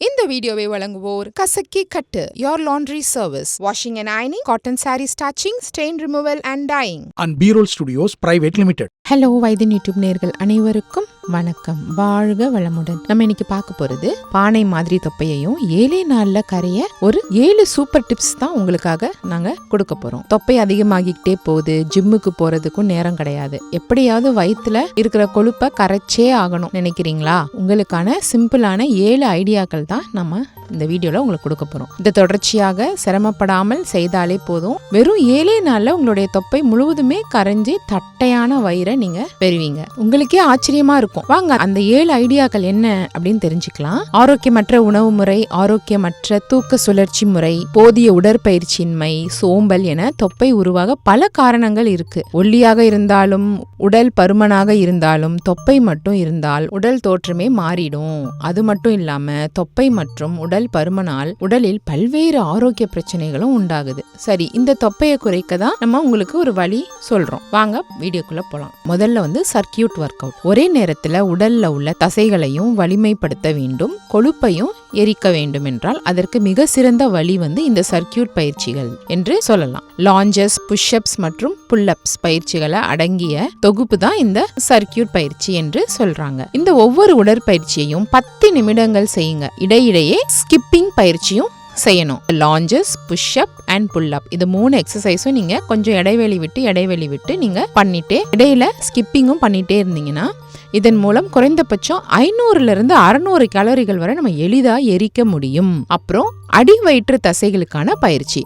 இந்த வீடியோவை வழங்குவோர் கசக்கி கட்டு your laundry service washing and ironing cotton saree starching stain removal and dyeing and B-Roll Studios Private Limited. Hello வைத்தின் YouTube நேயர்கள் அனைவருக்கும் வணக்கம். வாழ்க வளமுடன். நம்ம இன்னைக்கு பார்க்க போறது பானை மாதிரி தொப்பையையும் 7 நாள்ல கரைய ஒரு 7 சூப்பர் டிப்ஸ் தான் உங்களுக்காக நாங்க கொடுக்க போறோம். தொப்பை அதிகமாகிக்கிட்டே போகுது, ஜிம்முக்கு போறதுக்கும் நேரம் கிடையாது, எப்படியாவது வயிற்றுல இருக்கிற கொழுப்பை கரைச்சே ஆகணும் நினைக்கிறீங்களா? உங்களுக்கான சிம்பிளான 7 ஐடியாக்கள் தான் நம்ம இந்த வீடியோல உங்களுக்கு கொடுக்க போறோம். இந்த தொடர்ச்சியாக சிரமப்படாமல் செய்தாலே போதும். வெறும் 7 நாள்ல உங்களுடைய தொப்பை முழுவதுமே கரைஞ்சி தட்டையான வயிறை நீங்க பெறுவீங்க. உங்களுக்கே ஆச்சரியமா இருக்கும். வாங்க அந்த 7 ஐடியாக்கள் என்ன அப்படின்னு தெரிஞ்சுக்கலாம். ஆரோக்கியமற்ற உணவு முறை, ஆரோக்கியமற்ற தூக்க சுழற்சி முறை, போதிய உடற்பயிற்சியின்மை, சோம்பல் என தொப்பை உருவாக பல காரணங்கள் இருக்கு. ஒல்லியாக இருந்தாலும் உடல் பருமனாக இருந்தாலும் தொப்பை மட்டும் இருந்தால் உடல் தோற்றமே மாறிடும். அது மட்டும் இல்லாம தொப்பை மற்றும் உடல் பருமனால் உடலில் பல்வேறு ஆரோக்கிய பிரச்சனைகளும் உண்டாகுது. சரி, இந்த தொப்பையை குறைக்க தான் நம்ம உங்களுக்கு ஒரு வழி சொல்றோம். வாங்க வீடியோக்குள்ள போலாம். முதல்ல சர்க்கியூட் ஒர்க் அவுட். ஒரே நேரத்துல உடல்ல உள்ள தசைகளையும் வலிமைப்படுத்த வேண்டும், கொழுப்பையும் எரிக்க வேண்டும் என்றால் அதற்கு மிக சிறந்த வழி இந்த சர்க்கியூட் பயிற்சிகள் என்று சொல்லலாம். லாஞ்சஸ், புஷ்அப்ஸ் மற்றும் புல்அப்ஸ் பயிற்சிகளை அடங்கிய தொகுப்பு தான் இந்த சர்க்கியூட் பயிற்சி என்று சொல்றாங்க. இந்த ஒவ்வொரு உடற்பயிற்சியையும் 10 நிமிடங்கள் செய்யுங்க. இடையிடையே ஸ்கிப்பிங் பயிற்சியும் செய்யணும். லாஞ்சஸ், புஷ்அப் அண்ட் புல்அப், இது 3 எக்ஸசைஸும் நீங்க கொஞ்சம் இடைவெளி விட்டு நீங்க பண்ணிட்டே இடையில ஸ்கிப்பிங்கும் பண்ணிட்டே இருந்தீங்கன்னா இதன் மூலம் குறைந்தபட்சம் 500 - 600 கேலரிகள் வரை நம்ம எளிதா எரிக்க முடியும். அப்புறம் அடி வயிற்று தசைகளுக்கான பயிற்சி.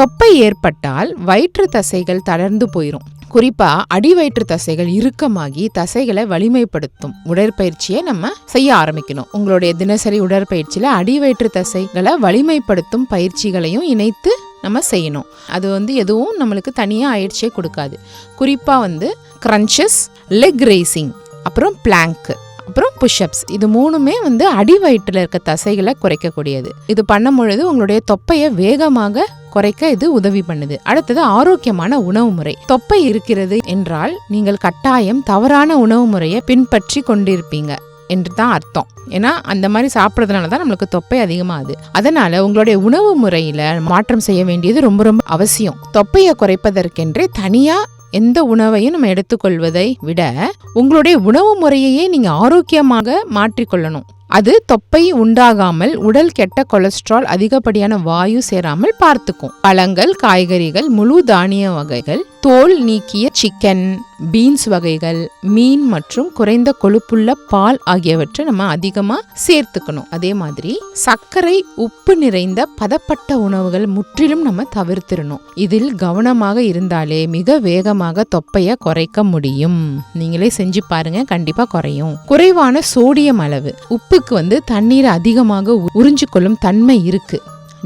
தொப்பை ஏற்பட்டால் வயிற்று தசைகள் தளர்ந்து போயிரும். குறிப்பா அடி வயிற்று தசைகள் இறுக்கமாகி தசைகளை வலிமைப்படுத்தும் உடற்பயிற்சியை நம்ம செய்ய ஆரம்பிக்கணும். உங்களுடைய தினசரி உடற்பயிற்சியில அடி வயிற்று தசைகளை வலிமைப்படுத்தும் பயிற்சிகளையும் இணைத்து நம்ம செய்யணும். அது எதுவும் நம்மளுக்கு தனியா ஆயிடுச்சே கொடுக்காது. குறிப்பா கிரன்ச்சஸ், லெக் ரேசிங், அப்புறம் பிளாங்க், அப்புறம் புஷ்அப்ஸ், இது 3மே அடி வயிற்றுல இருக்க தசைகளை குறைக்கக்கூடியது. இது பண்ணும் பொழுது உங்களுடைய தொப்பையை வேகமாக குறைக்க இது உதவி பண்ணுது. அடுத்தது ஆரோக்கியமான உணவு முறை. தொப்பை இருக்கிறது என்றால் நீங்கள் கட்டாயம் தவறான உணவு முறையை பின்பற்றி கொண்டிருப்பீங்க என்று தான் அர்த்தம். ஏன்னா அந்த மாதிரி சாப்பிட்றதுனால தான் நம்மளுக்கு தொப்பை அதிகமாகுது. அதனால உங்களுடைய உணவு முறையில மாற்றம் செய்ய வேண்டியது ரொம்ப ரொம்ப அவசியம். தொப்பையை குறைப்பதற்கென்றே தனியா எந்த உணவையும் நம்ம எடுத்துக்கொள்வதை விட உங்களுடைய உணவு முறையையே நீங்க ஆரோக்கியமாக மாற்றிக்கொள்ளணும். அது தொப்பை உண்டாகாமல் உடல் கெட்ட கொலஸ்ட்ரால், அதிகப்படியான வாயு சேராமல் பார்த்துக்கும். பழங்கள், காய்கறிகள், முழு தானிய வகைகள், தோல் நீக்கிய சிக்கன், பீன்ஸ் வகைகள், மீன் மற்றும் குறைந்த கொழுப்புள்ள பால் ஆகியவற்றை நம்ம அதிகமா சேர்த்துக்கணும். அதே மாதிரி சர்க்கரை, உப்பு நிறைந்த பதப்பட்ட உணவுகள் முற்றிலும் நம்ம தவிர்த்திடணும். இதில் கவனமாக இருந்தாலே மிக வேகமாக தொப்பையை குறைக்க முடியும். நீங்களே செஞ்சு பாருங்க, கண்டிப்பா குறையும். குறைவான சோடியம் அளவு. உப்புக்கு தண்ணீரை அதிகமாக உறிஞ்சிக்கொள்ளும் தன்மை இருக்கு.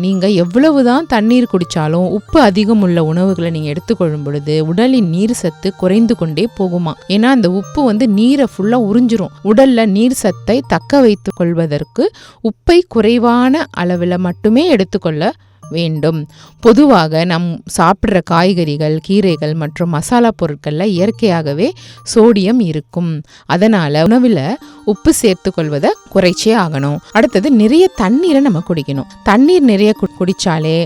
நீங்க எவ்வளவுதான் தண்ணீர் குடிச்சாலும் உப்பு அதிகம் உள்ள உணவுகளை நீங்க எடுத்துக்கொள்ளும் பொழுது உடலின் நீர் சத்து குறைந்து கொண்டே போகுமா. ஏன்னா அந்த உப்பு நீரை ஃபுல்லா உறிஞ்சிரும். உடல்ல நீர் சத்தை தக்க வைத்துக் கொள்வதற்கு உப்பை குறைவான அளவில் மட்டுமே எடுத்துக்கொள்ள வேண்டும். பொதுவாக நம் சாப்பிட்ற காய்கறிகள், கீரைகள் மற்றும் மசாலா பொருட்கள்ல இயற்கையாகவே சோடியம் இருக்கும். அதனால உணவுல உப்பு சேர்த்து கொள்வதை குறைச்சே ஆகணும். அடுத்தது நிறைய தண்ணீரை நம்ம குடிக்கணும். தண்ணீர் நிறைய குடிச்சாலே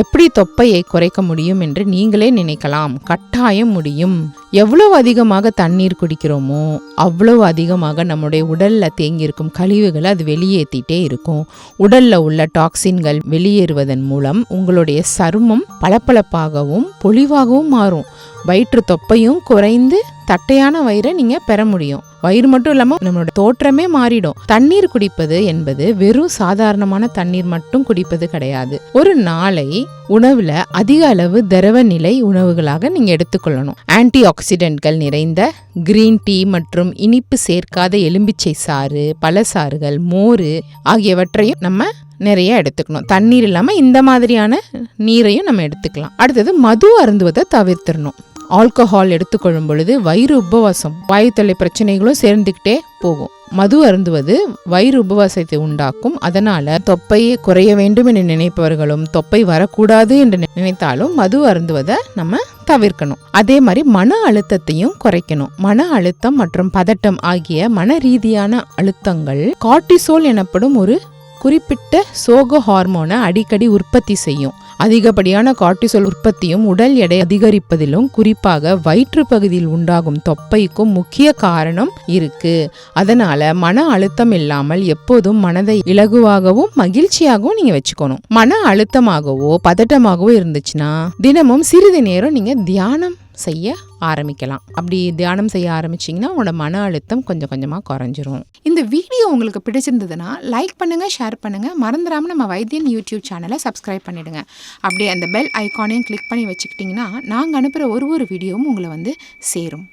எப்படி தொப்பையை குறைக்க முடியும் என்று நீங்களே நினைக்கலாம். கட்டாயம் முடியும். எவ்வளவு அதிகமாக தண்ணீர் குடிக்கிறோமோ அவ்வளவு அதிகமாக நம்முடைய உடல்ல தேங்கியிருக்கும் கழிவுகளை அது வெளியேற்றிட்டே இருக்கும். உடல்ல உள்ள டாக்ஸின்கள் வெளியேறுவதன் மூலம் உங்களுடைய சருமம் பளபளப்பாகவும் பொலிவாகவும் மாறும். வயிற்று தொப்பையும் குறைந்து தட்டையான வயிறை நீங்க பெற முடியும். வயிறு மட்டும் இல்லாம நம்மளோட தோற்றமே மாறிடும். தண்ணீர் குடிப்பது என்பது வெறும் சாதாரணமான தண்ணீர் மட்டும் குடிப்பது கிடையாது. ஒரு நாளை உணவுல அதிக அளவு திரவ நிலை உணவுகளாக நீங்க எடுத்துக்கொள்ளணும். ஆன்டி ஆக்சிடென்ட்கள் நிறைந்த கிரீன் டீ மற்றும் இனிப்பு சேர்க்காத எலும்பிச்சை சாறு, பழச்சாறுகள், மோர் ஆகியவற்றையும் நம்ம நிறைய எடுத்துக்கணும். தண்ணீர் இல்லாம இந்த மாதிரியான நீரையும் நம்ம எடுத்துக்கலாம். அடுத்தது மது அருந்துவதை தவிர்த்திடணும். ஆல்கஹால் எடுத்துக்கொள்ளும் பொழுது வயிறு உபவாசம், வாயு தொல்லை பிரச்சனைகளும் சேர்ந்துக்கிட்டே போகும். மது அருந்துவது வயிறு உபவாசத்தை உண்டாக்கும். அதனால தொப்பையை குறைய வேண்டும் என்று நினைப்பவர்களும் தொப்பை வரக்கூடாது என்று நினைத்தாலும் மது அருந்துவதை நம்ம தவிர்க்கணும். அதே மாதிரி மன அழுத்தத்தையும் குறைக்கணும். மன அழுத்தம் மற்றும் பதட்டம் ஆகிய மன ரீதியான அழுத்தங்கள் கார்டிசோல் எனப்படும் ஒரு குறிப்பிட்ட சோக ஹார்மோனை அடிக்கடி உற்பத்தி செய்யும். அதிகப்படியான கார்டிசோல் உற்பத்தியும் உடல் எடை அதிகரிப்பதிலும் குறிப்பாக வயிற்று பகுதியில் உண்டாகும் தொப்பைக்கும் முக்கிய காரணம் இருக்கு. அதனால மன அழுத்தம் இல்லாமல் எப்போதும் மனதை இலகுவாகவும் மகிழ்ச்சியாகவும் நீங்க வச்சுக்கணும். மன அழுத்தமாகவோ பதட்டமாகவோ இருந்துச்சுன்னா தினமும் சிறிது நேரம் நீங்க தியானம் செய்ய ஆரம்பிக்கலாம். அப்படி தியானம் செய்ய ஆரம்பிச்சிங்கன்னா உங்களோட மன அழுத்தம் கொஞ்சம் கொஞ்சமாக குறைஞ்சிரும். இந்த வீடியோ உங்களுக்கு பிடிச்சிருந்ததுன்னா லைக் பண்ணுங்கள், ஷேர் பண்ணுங்கள். மறந்துடாமல் நம்ம வைத்தியன் யூடியூப் சேனலை சப்ஸ்கிரைப் பண்ணிவிடுங்க. அப்படியே அந்த பெல் ஐக்கானையும் கிளிக் பண்ணி வச்சுக்கிட்டிங்கன்னா நாங்கள் அனுப்புகிற ஒரு வீடியோவும் உங்களை வந்து சேரும்.